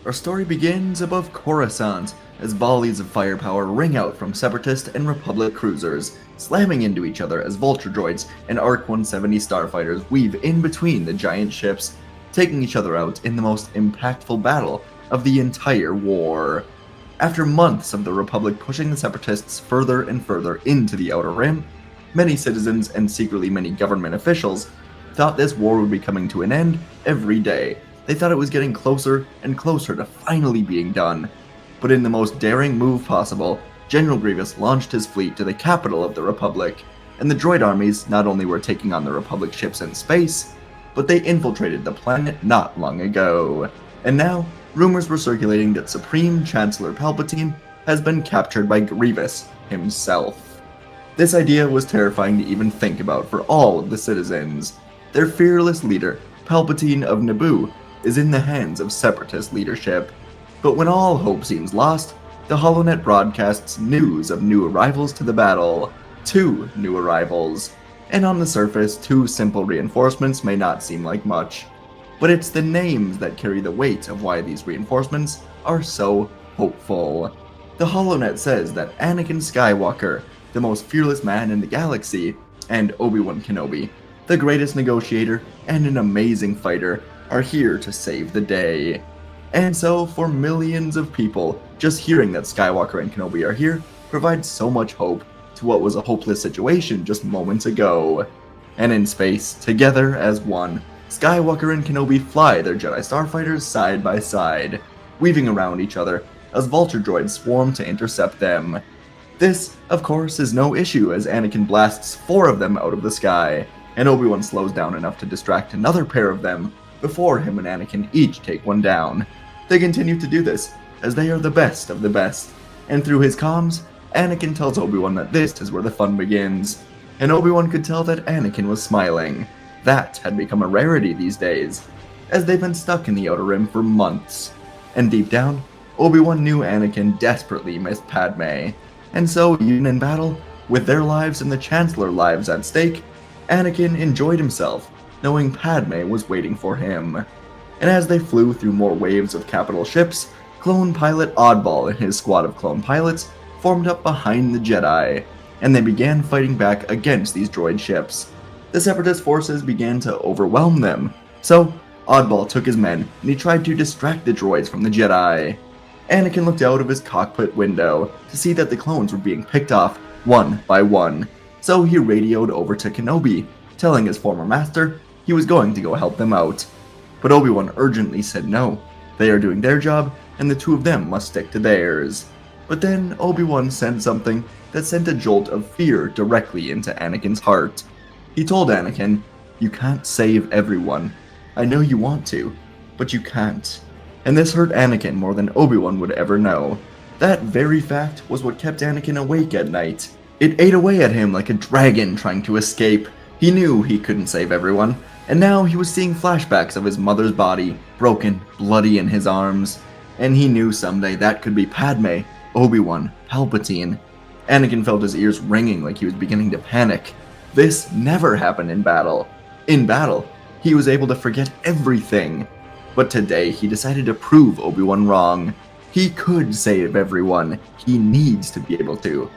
Our story begins above Coruscant, as volleys of firepower ring out from Separatist and Republic cruisers, slamming into each other as Vulture droids and ARC-170 starfighters weave in between the giant ships, taking each other out in the most impactful battle of the entire war. After months of the Republic pushing the Separatists further and further into the Outer Rim, many citizens and secretly many government officials thought this war would be coming to an end every day. They thought it was getting closer and closer to finally being done. But in the most daring move possible, General Grievous launched his fleet to the capital of the Republic, and the droid armies not only were taking on the Republic ships in space, but they infiltrated the planet not long ago. And now, rumors were circulating that Supreme Chancellor Palpatine has been captured by Grievous himself. This idea was terrifying to even think about for all of the citizens. Their fearless leader, Palpatine of Naboo, is in the hands of Separatist leadership. But when all hope seems lost, the HoloNet broadcasts news of new arrivals to the battle. 2 new arrivals. And on the surface, 2 simple reinforcements may not seem like much. But it's the names that carry the weight of why these reinforcements are so hopeful. The HoloNet says that Anakin Skywalker, the most fearless man in the galaxy, and Obi Wan Kenobi, the greatest negotiator and an amazing fighter, are here to save the day. And so, for millions of people, just hearing that Skywalker and Kenobi are here provides so much hope to what was a hopeless situation just moments ago. And in space, together as one, Skywalker and Kenobi fly their Jedi starfighters side by side, weaving around each other as Vulture droids swarm to intercept them. This, of course, is no issue as Anakin blasts 4 of them out of the sky, and Obi-Wan slows down enough to distract another pair of them before him and Anakin each take one down. They continue to do this, as they are the best of the best, and through his comms, Anakin tells Obi-Wan that this is where the fun begins, and Obi-Wan could tell that Anakin was smiling. That had become a rarity these days, as they've been stuck in the Outer Rim for months. And deep down, Obi-Wan knew Anakin desperately missed Padme, and so even in battle, with their lives and the Chancellor lives at stake, Anakin enjoyed himself, knowing Padme was waiting for him. And as they flew through more waves of capital ships, clone pilot Oddball and his squad of clone pilots formed up behind the Jedi, and they began fighting back against these droid ships. The Separatist forces began to overwhelm them, so Oddball took his men and he tried to distract the droids from the Jedi. Anakin looked out of his cockpit window to see that the clones were being picked off one by one, so he radioed over to Kenobi, telling his former master he was going to go help them out. But Obi-Wan urgently said no. They are doing their job, and the 2 of them must stick to theirs. But then Obi-Wan said something that sent a jolt of fear directly into Anakin's heart. He told Anakin, "You can't save everyone. I know you want to, but you can't." And this hurt Anakin more than Obi-Wan would ever know. That very fact was what kept Anakin awake at night. It ate away at him like a dragon trying to escape. He knew he couldn't save everyone, and now he was seeing flashbacks of his mother's body, broken, bloody in his arms. And he knew someday that could be Padme, Obi-Wan, Palpatine. Anakin felt his ears ringing like he was beginning to panic. This never happened in battle. In battle, he was able to forget everything. But today, he decided to prove Obi-Wan wrong. He could save everyone. He needs to be able to.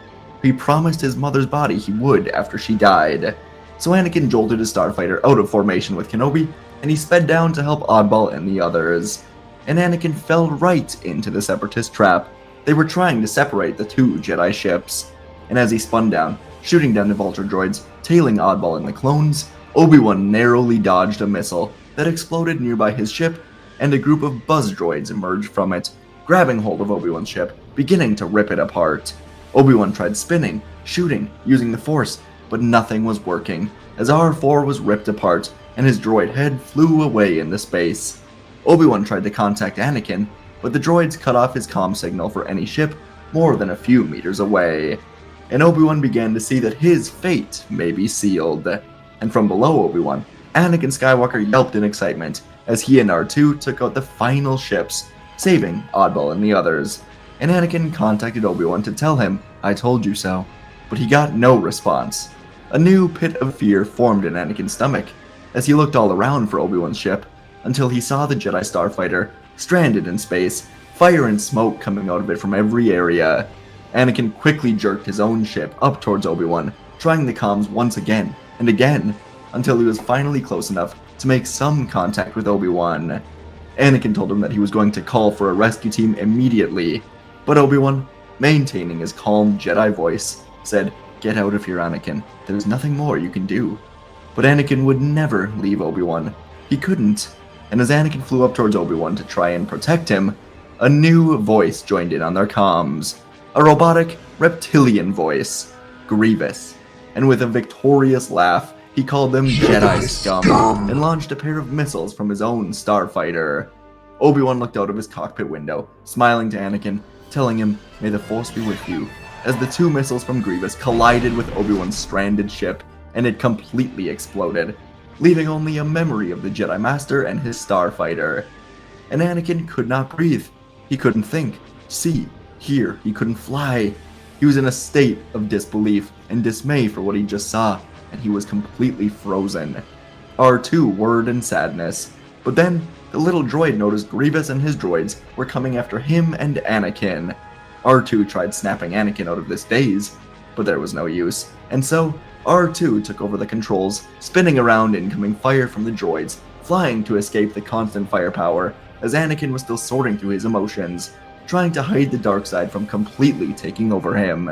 He promised his mother's body he would after she died. So Anakin jolted his starfighter out of formation with Kenobi, and he sped down to help Oddball and the others. And Anakin fell right into the Separatist trap. They were trying to separate the 2 Jedi ships. And as he spun down, shooting down the Vulture droids, tailing Oddball and the clones, Obi-Wan narrowly dodged a missile that exploded nearby his ship, and a group of buzz droids emerged from it, grabbing hold of Obi-Wan's ship, beginning to rip it apart. Obi-Wan tried spinning, shooting, using the Force, but nothing was working, as R4 was ripped apart, and his droid head flew away into space. Obi-Wan tried to contact Anakin, but the droids cut off his comm signal for any ship more than a few meters away. And Obi-Wan began to see that his fate may be sealed. And from below Obi-Wan, Anakin Skywalker yelped in excitement as he and R2 took out the final ships, saving Oddball and the others. And Anakin contacted Obi-Wan to tell him, "I told you so," but he got no response. A new pit of fear formed in Anakin's stomach as he looked all around for Obi-Wan's ship until he saw the Jedi starfighter stranded in space, fire and smoke coming out of it from every area. Anakin quickly jerked his own ship up towards Obi-Wan, trying the comms once again and again, until he was finally close enough to make some contact with Obi-Wan. Anakin told him that he was going to call for a rescue team immediately, but Obi-Wan, maintaining his calm Jedi voice, said, "Get out of here, Anakin. There's nothing more you can do." But Anakin would never leave Obi-Wan. He couldn't. And as Anakin flew up towards Obi-Wan to try and protect him, a new voice joined in on their comms. A robotic, reptilian voice, Grievous. And with a victorious laugh, he called them Jedi scum and launched a pair of missiles from his own starfighter. Obi-Wan looked out of his cockpit window, smiling to Anakin, telling him, "May the Force be with you," as the two missiles from Grievous collided with Obi-Wan's stranded ship, and it completely exploded, leaving only a memory of the Jedi Master and his starfighter. And Anakin could not breathe. He couldn't think, see, hear. He couldn't fly. He was in a state of disbelief and dismay for what he just saw, and he was completely frozen. R2 worried in sadness. But then, the little droid noticed Grievous and his droids were coming after him and Anakin. R2 tried snapping Anakin out of this daze, but there was no use, and so R2 took over the controls, spinning around incoming fire from the droids, flying to escape the constant firepower, as Anakin was still sorting through his emotions, trying to hide the dark side from completely taking over him.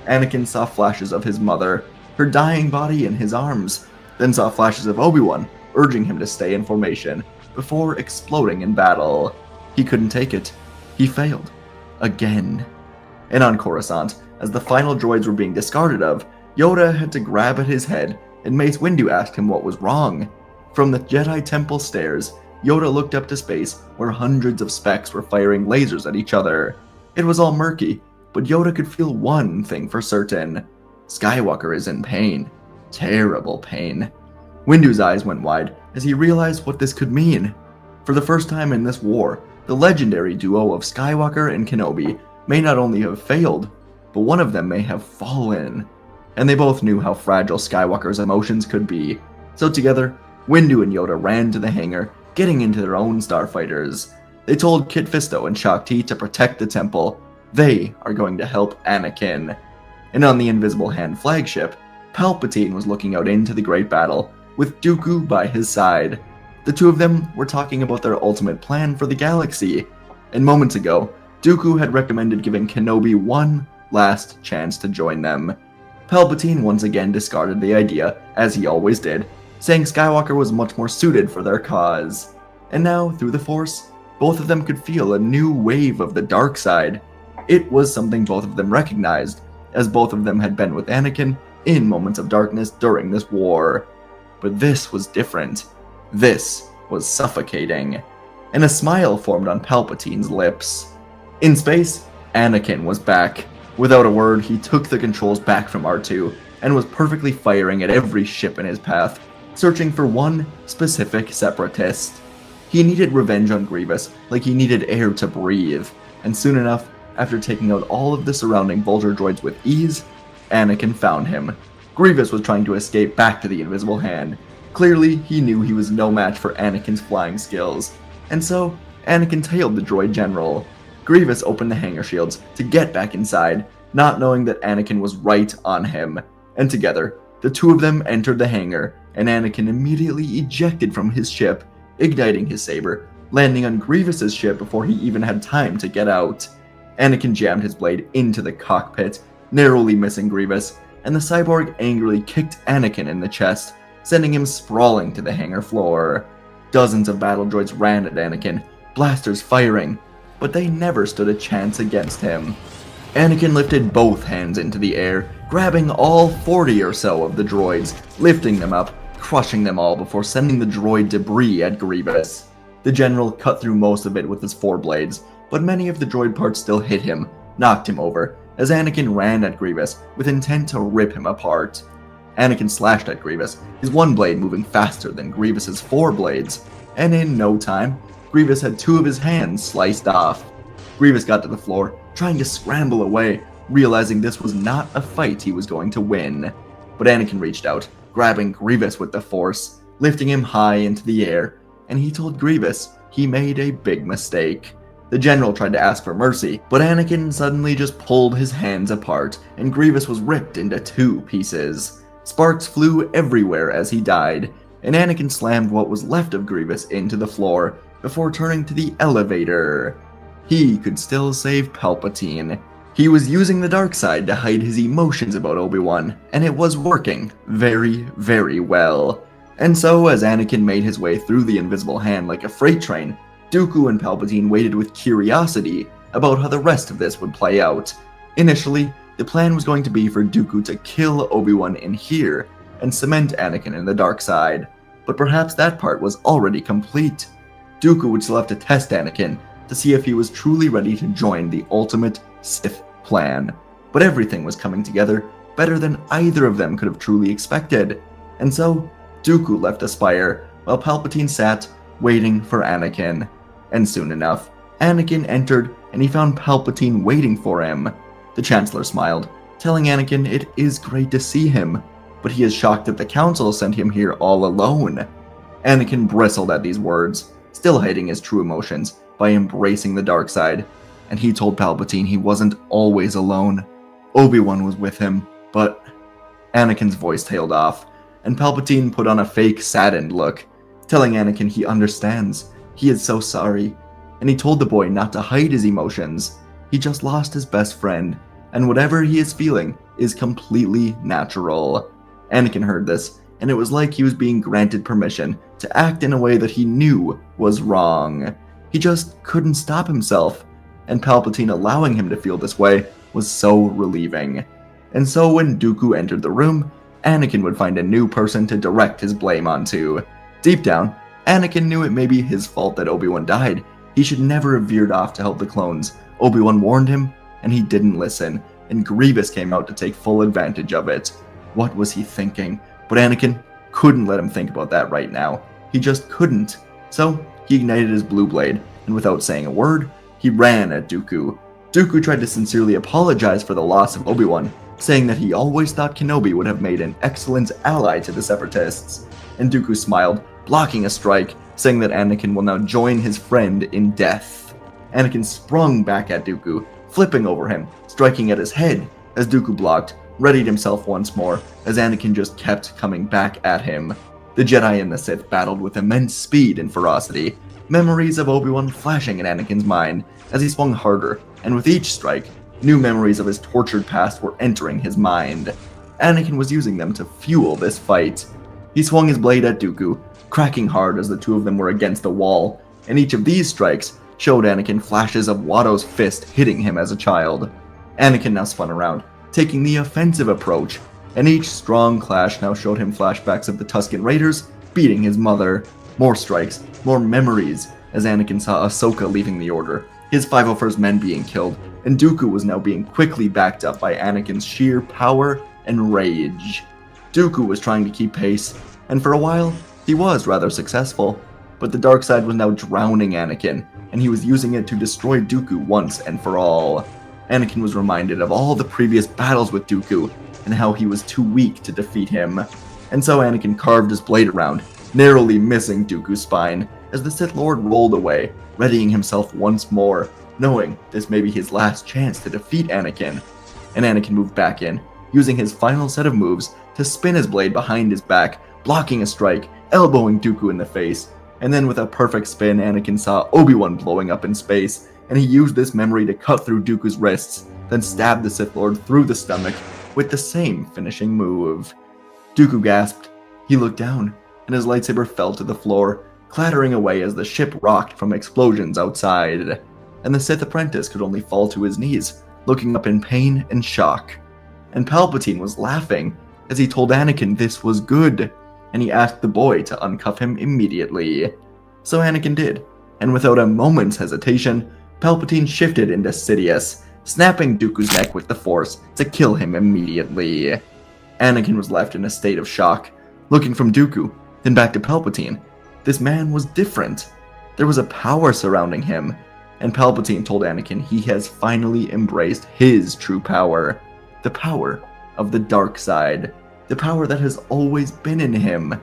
Anakin saw flashes of his mother, her dying body in his arms, then saw flashes of Obi-Wan, urging him to stay in formation, before exploding in battle. He couldn't take it. He failed. Again. And on Coruscant, as the final droids were being discarded of, Yoda had to grab at his head, and Mace Windu asked him what was wrong. From the Jedi Temple stairs, Yoda looked up to space, where hundreds of specks were firing lasers at each other. It was all murky, but Yoda could feel one thing for certain. Skywalker is in pain. Terrible pain. Windu's eyes went wide as he realized what this could mean. For the first time in this war, the legendary duo of Skywalker and Kenobi may not only have failed, but one of them may have fallen. And they both knew how fragile Skywalker's emotions could be. So together, Windu and Yoda ran to the hangar, getting into their own starfighters. They told Kit Fisto and Shaak Ti to protect the temple. They are going to help Anakin. And on the Invisible Hand flagship, Palpatine was looking out into the great battle, with Dooku by his side. The two of them were talking about their ultimate plan for the galaxy. And moments ago, Dooku had recommended giving Kenobi one last chance to join them. Palpatine once again discarded the idea, as he always did, saying Skywalker was much more suited for their cause. And now, through the Force, both of them could feel a new wave of the dark side. It was something both of them recognized, as both of them had been with Anakin in moments of darkness during this war. But this was different. This was suffocating. And a smile formed on Palpatine's lips. In space, Anakin was back. Without a word, he took the controls back from R2 and was perfectly firing at every ship in his path, searching for one specific separatist. He needed revenge on Grievous like he needed air to breathe, and soon enough, after taking out all of the surrounding Vulture droids with ease, Anakin found him. Grievous was trying to escape back to the Invisible Hand. Clearly, he knew he was no match for Anakin's flying skills, and so Anakin tailed the droid general. Grievous opened the hangar shields to get back inside, not knowing that Anakin was right on him, and together, the two of them entered the hangar, and Anakin immediately ejected from his ship, igniting his saber, landing on Grievous's ship before he even had time to get out. Anakin jammed his blade into the cockpit, narrowly missing Grievous, and the cyborg angrily kicked Anakin in the chest, sending him sprawling to the hangar floor. Dozens of battle droids ran at Anakin, blasters firing, but they never stood a chance against him. Anakin lifted both hands into the air, grabbing all 40 or so of the droids, lifting them up, crushing them all before sending the droid debris at Grievous. The general cut through most of it with his foreblades, but many of the droid parts still hit him, knocked him over, as Anakin ran at Grievous with intent to rip him apart. Anakin slashed at Grievous, his one blade moving faster than Grievous's 4 blades, and in no time, Grievous had 2 of his hands sliced off. Grievous got to the floor, trying to scramble away, realizing this was not a fight he was going to win. But Anakin reached out, grabbing Grievous with the Force, lifting him high into the air, and he told Grievous he made a big mistake. The general tried to ask for mercy, but Anakin suddenly just pulled his hands apart, and Grievous was ripped into 2 pieces. Sparks flew everywhere as he died, and Anakin slammed what was left of Grievous into the floor before turning to the elevator. He could still save Palpatine. He was using the dark side to hide his emotions about Obi Wan, and it was working very, very well. And so, as Anakin made his way through the invisible hand like a freight train, Dooku and Palpatine waited with curiosity about how the rest of this would play out. Initially, the plan was going to be for Dooku to kill Obi Wan in here and cement Anakin in the dark side, but perhaps that part was already complete. Dooku would still have to test Anakin to see if he was truly ready to join the ultimate Sith plan, but everything was coming together better than either of them could have truly expected, and so Dooku left the spire while Palpatine sat waiting for Anakin. And soon enough, Anakin entered and he found Palpatine waiting for him. The Chancellor smiled, telling Anakin it is great to see him, but he is shocked that the Council sent him here all alone. Anakin bristled at these words, still hiding his true emotions by embracing the dark side, and he told Palpatine he wasn't always alone. Obi-Wan was with him, but... Anakin's voice tailed off, and Palpatine put on a fake saddened look, telling Anakin he understands, he is so sorry, and he told the boy not to hide his emotions. He just lost his best friend, and whatever he is feeling is completely natural. Anakin heard this, and it was like he was being granted permission to act in a way that he knew was wrong. He just couldn't stop himself, and Palpatine allowing him to feel this way was so relieving. And so when Dooku entered the room, Anakin would find a new person to direct his blame onto. Deep down, Anakin knew it may be his fault that Obi-Wan died. He should never have veered off to help the clones. Obi-Wan warned him, and he didn't listen, and Grievous came out to take full advantage of it. What was he thinking? But Anakin couldn't let him think about that right now. He just couldn't. So, he ignited his blue blade, and without saying a word, he ran at Dooku. Dooku tried to sincerely apologize for the loss of Obi-Wan, saying that he always thought Kenobi would have made an excellent ally to the Separatists. And Dooku smiled, blocking a strike, saying that Anakin will now join his friend in death. Anakin sprung back at Dooku, flipping over him, striking at his head, as Dooku blocked, readied himself once more, as Anakin just kept coming back at him. The Jedi and the Sith battled with immense speed and ferocity, memories of Obi-Wan flashing in Anakin's mind as he swung harder, and with each strike, new memories of his tortured past were entering his mind. Anakin was using them to fuel this fight. He swung his blade at Dooku, cracking hard as the two of them were against the wall, and each of these strikes showed Anakin flashes of Watto's fist hitting him as a child. Anakin now spun around, taking the offensive approach, and each strong clash now showed him flashbacks of the Tusken Raiders beating his mother. More strikes, more memories, as Anakin saw Ahsoka leaving the Order, his 501st men being killed, and Dooku was now being quickly backed up by Anakin's sheer power and rage. Dooku was trying to keep pace, and for a while, he was rather successful, but the dark side was now drowning Anakin, and he was using it to destroy Dooku once and for all. Anakin was reminded of all the previous battles with Dooku, and how he was too weak to defeat him. And so Anakin carved his blade around, narrowly missing Dooku's spine, as the Sith Lord rolled away, readying himself once more, knowing this may be his last chance to defeat Anakin. And Anakin moved back in, using his final set of moves to spin his blade behind his back, blocking a strike, elbowing Dooku in the face. And then with a perfect spin, Anakin saw Obi-Wan blowing up in space, and he used this memory to cut through Dooku's wrists, then stabbed the Sith Lord through the stomach with the same finishing move. Dooku gasped. He looked down, and his lightsaber fell to the floor, clattering away as the ship rocked from explosions outside. And the Sith apprentice could only fall to his knees, looking up in pain and shock. And Palpatine was laughing as he told Anakin this was good, and he asked the boy to uncuff him immediately. So Anakin did, and without a moment's hesitation, Palpatine shifted into Sidious, snapping Dooku's neck with the Force to kill him immediately. Anakin was left in a state of shock, looking from Dooku, then back to Palpatine. This man was different. There was a power surrounding him, and Palpatine told Anakin he has finally embraced his true power. The power of the dark side. The power that has always been in him.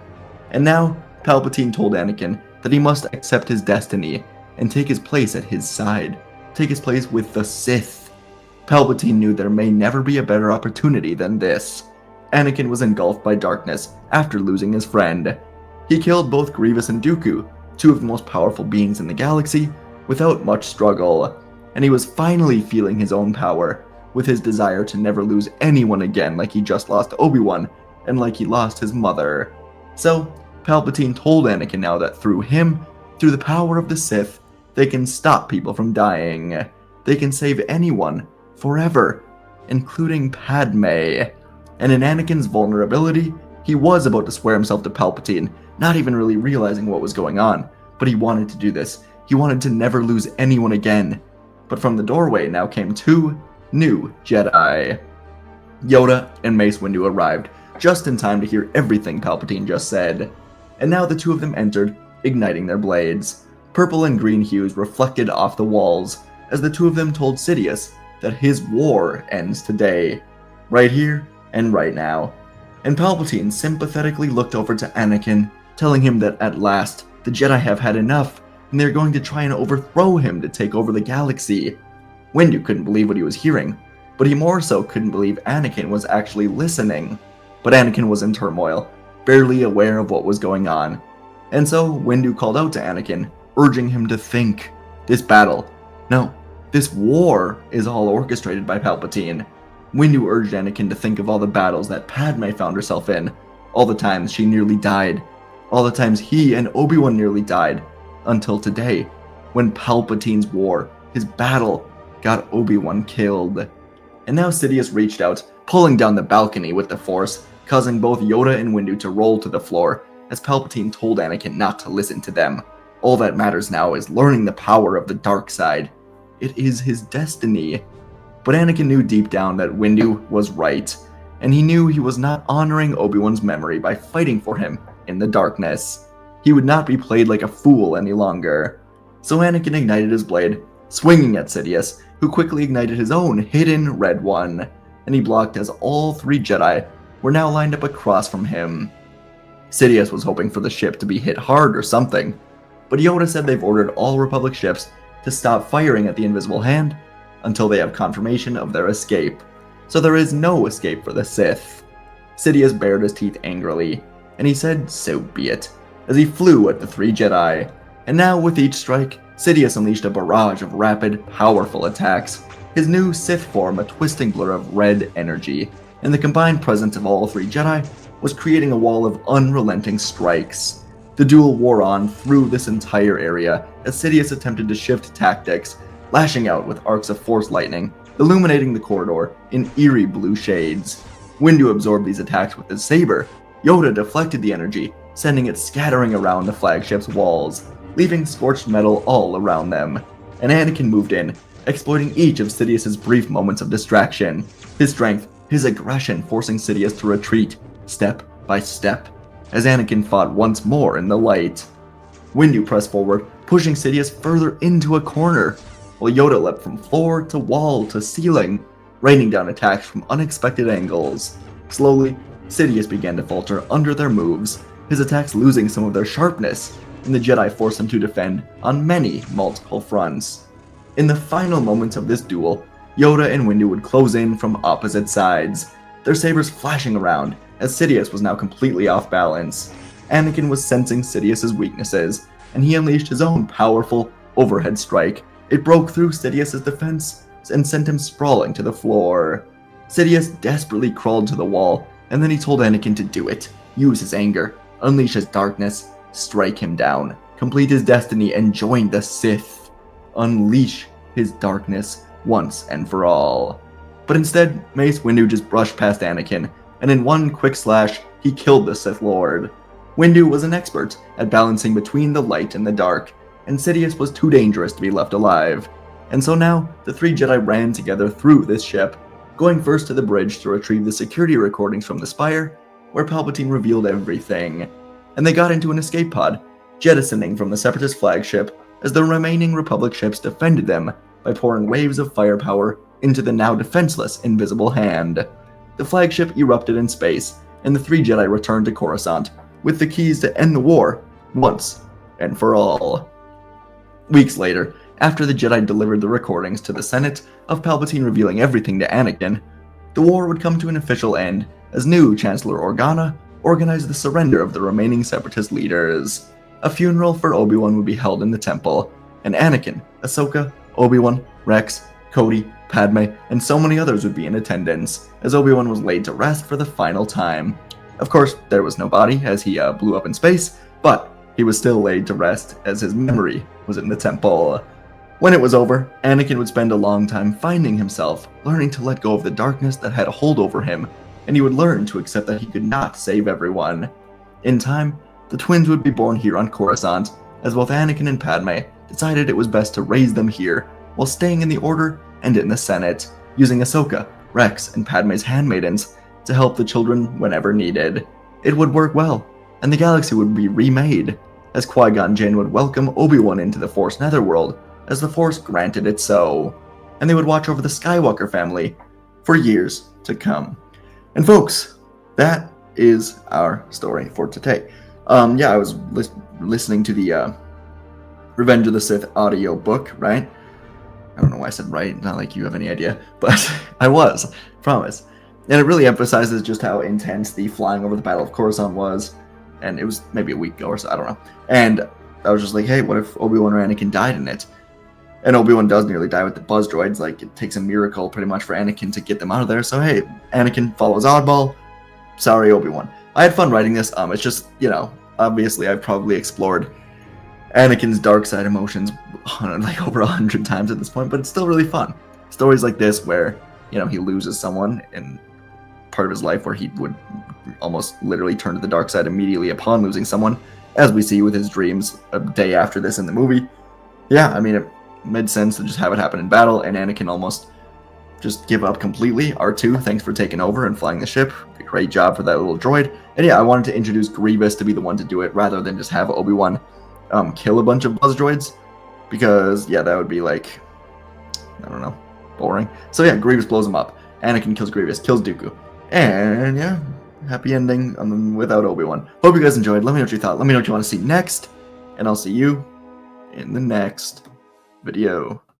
And now, Palpatine told Anakin that he must accept his destiny and take his place at his side, take his place with the Sith. Palpatine knew there may never be a better opportunity than this. Anakin was engulfed by darkness after losing his friend. He killed both Grievous and Dooku, two of the most powerful beings in the galaxy, without much struggle, and he was finally feeling his own power, with his desire to never lose anyone again like he just lost Obi Wan, and like he lost his mother. So, Palpatine told Anakin now that through him, through the power of the Sith, they can stop people from dying. They can save anyone, forever, including Padme. And in Anakin's vulnerability, he was about to swear himself to Palpatine, not even really realizing what was going on, but he wanted to do this. He wanted to never lose anyone again. But from the doorway now came two new Jedi. Yoda and Mace Windu arrived, just in time to hear everything Palpatine just said. And now the two of them entered, igniting their blades. Purple and green hues reflected off the walls, as the two of them told Sidious that his war ends today. Right here and right now. And Palpatine sympathetically looked over to Anakin, telling him that at last, the Jedi have had enough, and they're going to try and overthrow him to take over the galaxy. Windu couldn't believe what he was hearing, but he more so couldn't believe Anakin was actually listening. But Anakin was in turmoil, barely aware of what was going on. And so Windu called out to Anakin, urging him to think. This battle, no, this war is all orchestrated by Palpatine. Windu urged Anakin to think of all the battles that Padme found herself in, all the times she nearly died, all the times he and Obi Wan nearly died, until today, when Palpatine's war, his battle, got Obi Wan killed. And now Sidious reached out, pulling down the balcony with the Force, causing both Yoda and Windu to roll to the floor, as Palpatine told Anakin not to listen to them. All that matters now is learning the power of the dark side. It is his destiny. But Anakin knew deep down that Windu was right, and he knew he was not honoring Obi-Wan's memory by fighting for him in the darkness. He would not be played like a fool any longer. So Anakin ignited his blade, swinging at Sidious, who quickly ignited his own hidden red one, and he blocked as all three Jedi were now lined up across from him. Sidious was hoping for the ship to be hit hard or something, but Yoda said they've ordered all Republic ships to stop firing at the Invisible Hand until they have confirmation of their escape. So there is no escape for the Sith. Sidious bared his teeth angrily, and he said, "So be it," as he flew at the three Jedi. And now with each strike, Sidious unleashed a barrage of rapid, powerful attacks, his new Sith form a twisting blur of red energy, and the combined presence of all three Jedi was creating a wall of unrelenting strikes. The duel wore on through this entire area as Sidious attempted to shift tactics, lashing out with arcs of force lightning, illuminating the corridor in eerie blue shades. Windu absorbed these attacks with his saber. Yoda deflected the energy, sending it scattering around the flagship's walls, leaving scorched metal all around them. And Anakin moved in, exploiting each of Sidious's brief moments of distraction. His strength, his aggression forcing Sidious to retreat, step by step, as Anakin fought once more in the light. Windu pressed forward, pushing Sidious further into a corner, while Yoda leapt from floor to wall to ceiling, raining down attacks from unexpected angles. Slowly, Sidious began to falter under their moves, his attacks losing some of their sharpness, and the Jedi forced him to defend on multiple fronts. In the final moments of this duel, Yoda and Windu would close in from opposite sides, their sabers flashing around, as Sidious was now completely off balance. Anakin was sensing Sidious's weaknesses, and he unleashed his own powerful overhead strike. It broke through Sidious's defense and sent him sprawling to the floor. Sidious desperately crawled to the wall, and then he told Anakin to do it. Use his anger, unleash his darkness, strike him down, complete his destiny, and join the Sith. Unleash his darkness once and for all. But instead, Mace Windu just brushed past Anakin, and in one quick slash, he killed the Sith Lord. Windu was an expert at balancing between the light and the dark, and Sidious was too dangerous to be left alive. And so now, the three Jedi ran together through this ship, going first to the bridge to retrieve the security recordings from the Spire, where Palpatine revealed everything. And they got into an escape pod, jettisoning from the Separatist flagship as the remaining Republic ships defended them by pouring waves of firepower into the now defenseless Invisible Hand. The flagship erupted in space, and the three Jedi returned to Coruscant with the keys to end the war once and for all. Weeks later, after the Jedi delivered the recordings to the Senate of Palpatine revealing everything to Anakin, the war would come to an official end as new Chancellor Organa organized the surrender of the remaining Separatist leaders. A funeral for Obi Wan would be held in the temple, and Anakin, Ahsoka, Obi Wan, Rex, Cody, Padme, and so many others would be in attendance, as Obi Wan was laid to rest for the final time. Of course, there was no body as he blew up in space, but he was still laid to rest as his memory was in the temple. When it was over, Anakin would spend a long time finding himself, learning to let go of the darkness that had a hold over him, and he would learn to accept that he could not save everyone. In time, the twins would be born here on Coruscant, as both Anakin and Padme decided it was best to raise them here, while staying in the Order and in the Senate, using Ahsoka, Rex, and Padme's handmaidens to help the children whenever needed. It would work well, and the galaxy would be remade, as Qui-Gon Jinn would welcome Obi-Wan into the Force Netherworld, as the Force granted it so, and they would watch over the Skywalker family for years to come. And folks, that is our story for today. I was listening to the Revenge of the Sith audio book, right? I don't know why I said right, not like you have any idea, but I was, promise. And it really emphasizes just how intense the flying over the Battle of Coruscant was, and it was maybe a week ago or so, I don't know. And I was just like, hey, what if Obi-Wan or Anakin died in it? And Obi-Wan does nearly die with the buzz droids, like it takes a miracle pretty much for Anakin to get them out of there, so hey, Anakin follows Oddball, sorry Obi-Wan. I had fun writing this, it's just, obviously I've probably explored Anakin's dark side emotions like over 100 times at this point, but it's still really fun. Stories like this where, he loses someone in part of his life where he would almost literally turn to the dark side immediately upon losing someone, as we see with his dreams a day after this in the movie. Yeah, it made sense to just have it happen in battle, and Anakin almost just give up completely. R2, thanks for taking over and flying the ship. Great job for that little droid. And yeah, I wanted to introduce Grievous to be the one to do it, rather than just have Obi-Wan kill a bunch of buzz droids, because yeah, that would be like, I don't know, boring. So yeah, Grievous blows him up. Anakin kills Grievous, kills Dooku, and yeah, happy ending without Obi-Wan. Hope you guys enjoyed. Let me know what you thought. Let me know what you want to see next, and I'll see you in the next video.